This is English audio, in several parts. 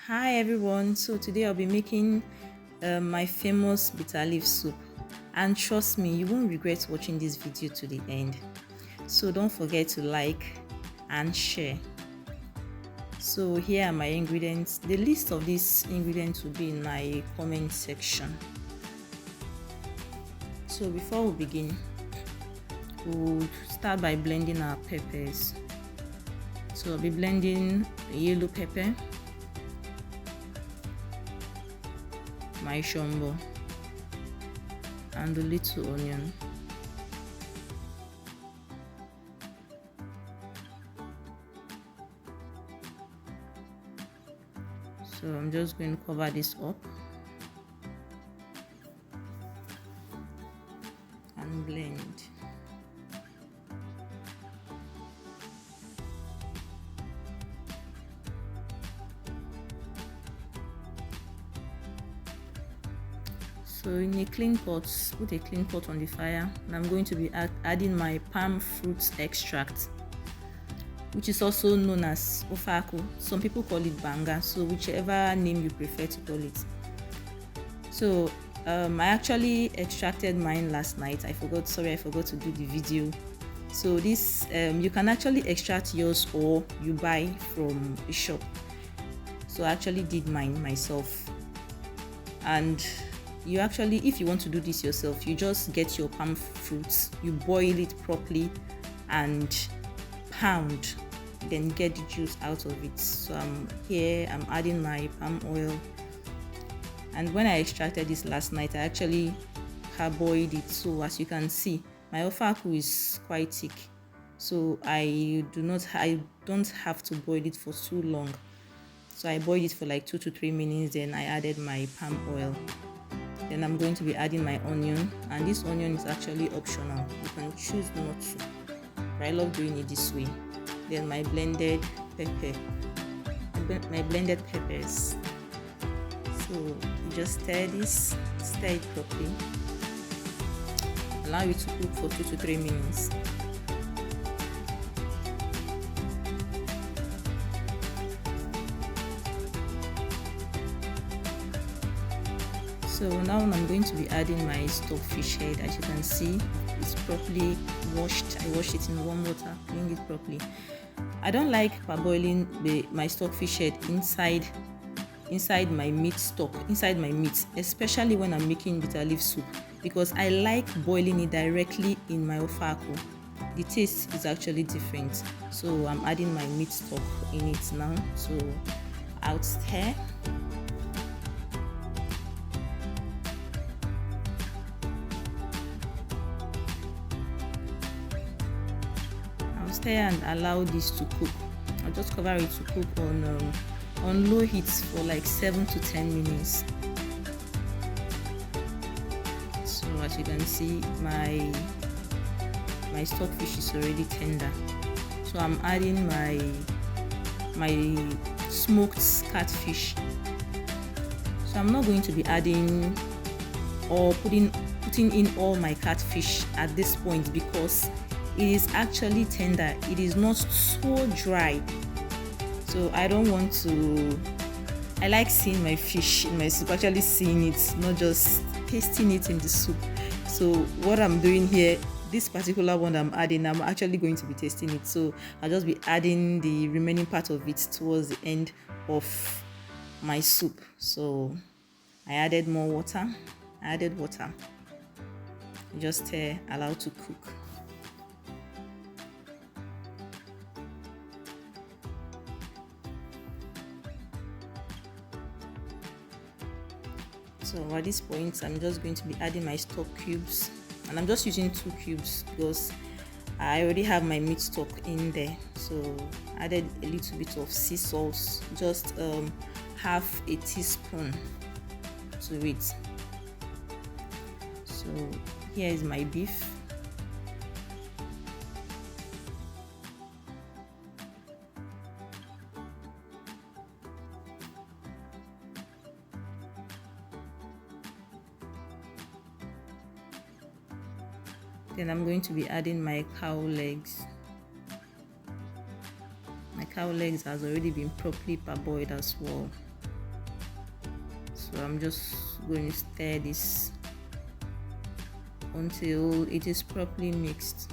Hi everyone, so today I'll be making my famous bitter leaf soup, and trust me, you won't regret watching this video to the end. So don't forget to like and share. So here are my ingredients. The list of these ingredients will be in my comment section. So before we begin, we'll start by blending our peppers. So I'll be blending the yellow pepper, my shonbo, and the little onion. So I'm just going to cover this up and blend. So in a clean pot, put a clean pot on the fire, and I'm going to be adding my palm fruit extract, which is also known as ofe-aku. Some people call it banga, so whichever name you prefer to call it. So I actually extracted mine last night. I forgot to do the video. So this you can actually extract yours or you buy from a shop. So I actually did mine myself, and you actually, if you want to do this yourself, you just get your palm fruits, you boil it properly and pound, then get the juice out of it. So I'm adding my palm oil, and when I extracted this last night, I actually parboiled it. So as you can see, my ofe-aku is quite thick, so I don't have to boil it for too long. So I boiled it for like 2 to 3 minutes, then I added my palm oil. Then I'm going to be adding my onion, and this onion is actually optional. You can choose not to, but I love doing it this way. Then my blended peppers. So you just stir it properly. Allow it to cook for 2 to 3 minutes. So now I'm going to be adding my stockfish head. As you can see, it's properly washed. I washed it in warm water, cleaned it properly. I don't like parboiling my stockfish head inside my meat stock, inside my meat, especially when I'm making bitter leaf soup, because I like boiling it directly in my ofe-aku. The taste is actually different. So I'm adding my meat stock in it now. So I'll stir. And allow this to cook. I'll just cover it to cook on low heat for like 7 to 10 minutes. So as you can see, my stockfish is already tender. So I'm adding my smoked catfish. So I'm not going to be adding or putting in all my catfish at this point, because it is actually tender. It is not so dry. So I don't want to. I like seeing my fish in my soup, actually seeing it, not just tasting it in the soup. So what I'm doing here, this particular one I'm adding, I'm actually going to be tasting it. So I'll just be adding the remaining part of it towards the end of my soup. So I added more water. Just allow to cook. So at this point, I'm just going to be adding my stock cubes, and I'm just using 2 cubes because I already have my meat stock in there. So I added a little bit of sea salt, just half a teaspoon to it. So here is my beef. Then I'm going to be adding my cow legs. My cow legs has already been properly parboiled as well. So I'm just going to stir this until it is properly mixed.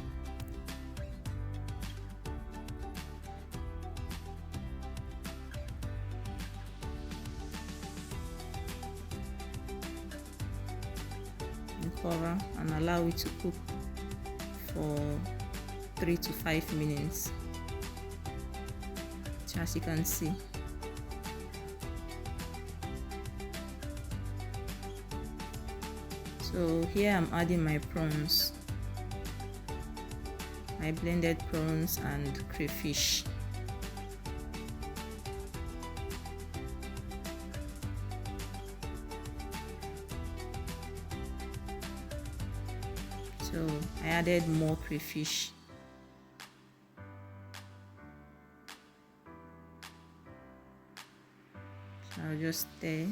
Cover and allow it to cook for 3 to 5 minutes. So as you can see, so here I'm adding my prawns, my blended prawns and crayfish. So I added more crayfish. So I'll just stir.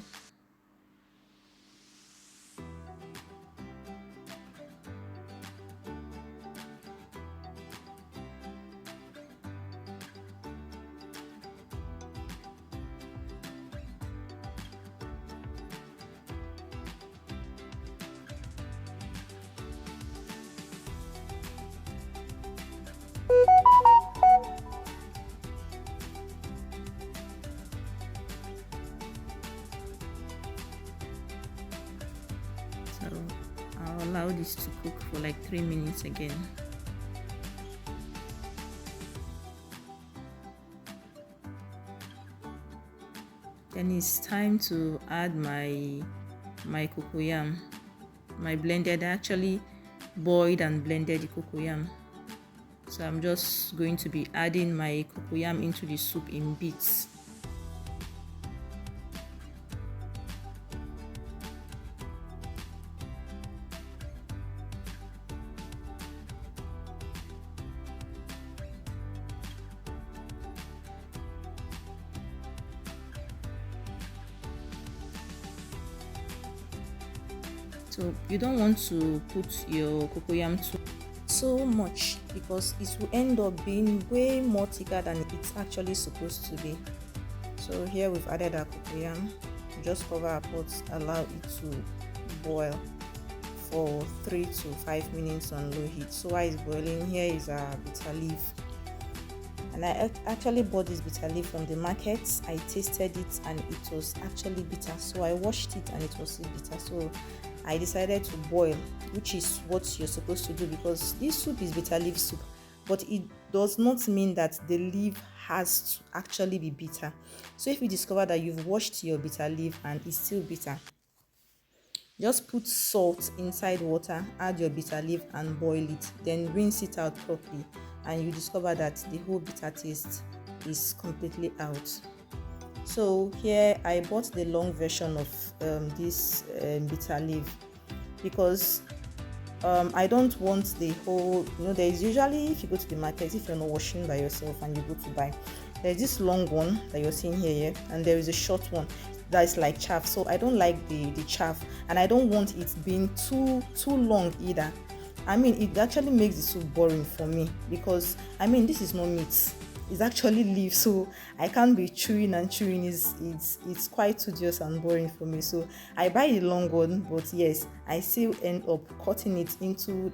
So I'll allow this to cook for like 3 minutes again. Then it's time to add my cocoyam, my blended. I actually boiled and blended the cocoyam. So I'm just going to be adding my cocoyam into the soup in bits. So you don't want to put your cocoyam so much because it will end up being way more thicker than it's actually supposed to be. So here we've added our cocoyam. Just cover our pots, allow it to boil for 3 to 5 minutes on low heat. So while it's boiling, here is our bitter leaf. And I actually bought this bitter leaf from the market. I tasted it and it was actually bitter. So I washed it and it was still bitter. So I decided to boil, which is what you're supposed to do because this soup is bitter leaf soup. But it does not mean that the leaf has to actually be bitter. So if you discover that you've washed your bitter leaf and it's still bitter, just put salt inside water, add your bitter leaf and boil it. Then rinse it out properly and you discover that the whole bitter taste is completely out. So here I bought the long version of this bitter leaf because I don't want the whole, there is usually, if you go to the market, if you're not washing by yourself and you go to buy, there's this long one that you're seeing here, and there is a short one that is like chaff. So I don't like the chaff, and I don't want it being too long either. I mean, it actually makes the soup boring for me because this is not meat, it's actually leaf, so I can't be chewing and chewing. It's quite tedious and boring for me. So I buy the long one, but yes, I still end up cutting it into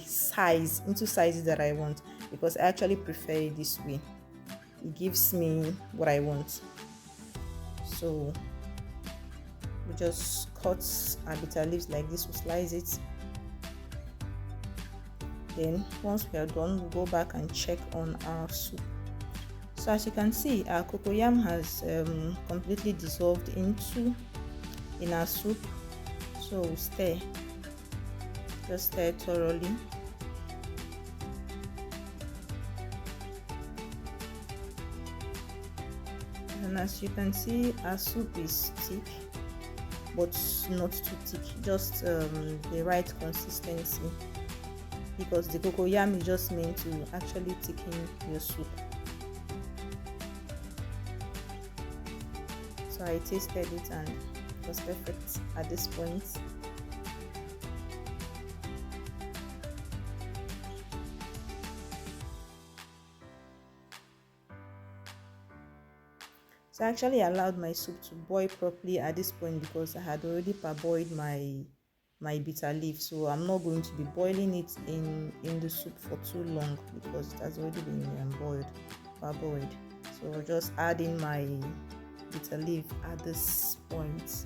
sizes that I want because I actually prefer it this way. It gives me what I want. So we just cut our bitter leaves like this, we slice it. Then once we are done, we'll go back and check on our soup. So as you can see, our cocoyam has completely dissolved in our soup. So stir, just stir thoroughly. And as you can see, our soup is thick, but not too thick, just the right consistency, because the cocoyam is just meant to actually thicken your soup. So I tasted it and it was perfect at this point. So So I actually allowed my soup to boil properly at this point because I had already parboiled my bitter leaf, so I'm not going to be boiling it in the soup for too long because it has already been parboiled. So I'll just add in my bitter leaf at this point.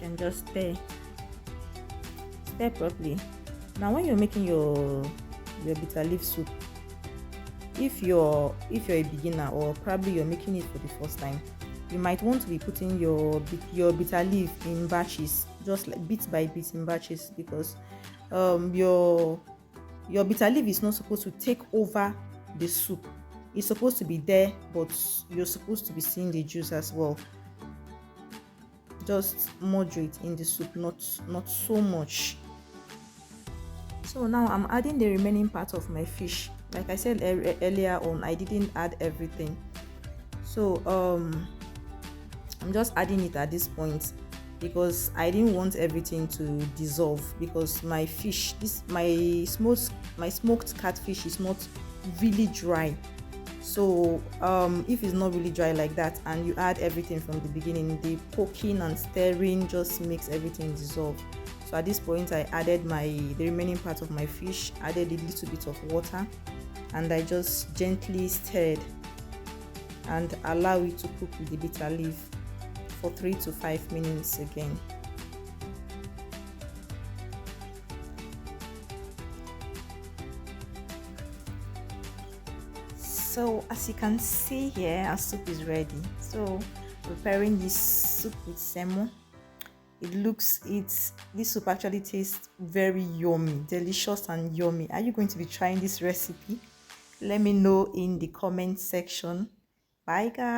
And just stir properly. Now when you're making your bitter leaf soup, if you're a beginner or probably you're making it for the first time, you might want to be putting your bitter leaf in batches, just like bit by bit in batches, because your bitter leaf is not supposed to take over the soup. It's supposed to be there, but you're supposed to be seeing the juice as well. Just moderate in the soup, not so much. So now I'm adding the remaining part of my fish. Like I said earlier on, I didn't add everything, so I'm just adding it at this point because I didn't want everything to dissolve, because my fish, my smoked catfish is not really dry. So if it's not really dry like that and you add everything from the beginning, the poking and stirring just makes everything dissolve. So at this point I added the remaining part of my fish, added a little bit of water, and I just gently stirred and allow it to cook with the bitter leaf for 3 to 5 minutes again. So as you can see here, our soup is ready. So preparing this soup with semo, this soup actually tastes very yummy, delicious and yummy. Are you going to be trying this recipe? Let me know in the comment section. Bye guys.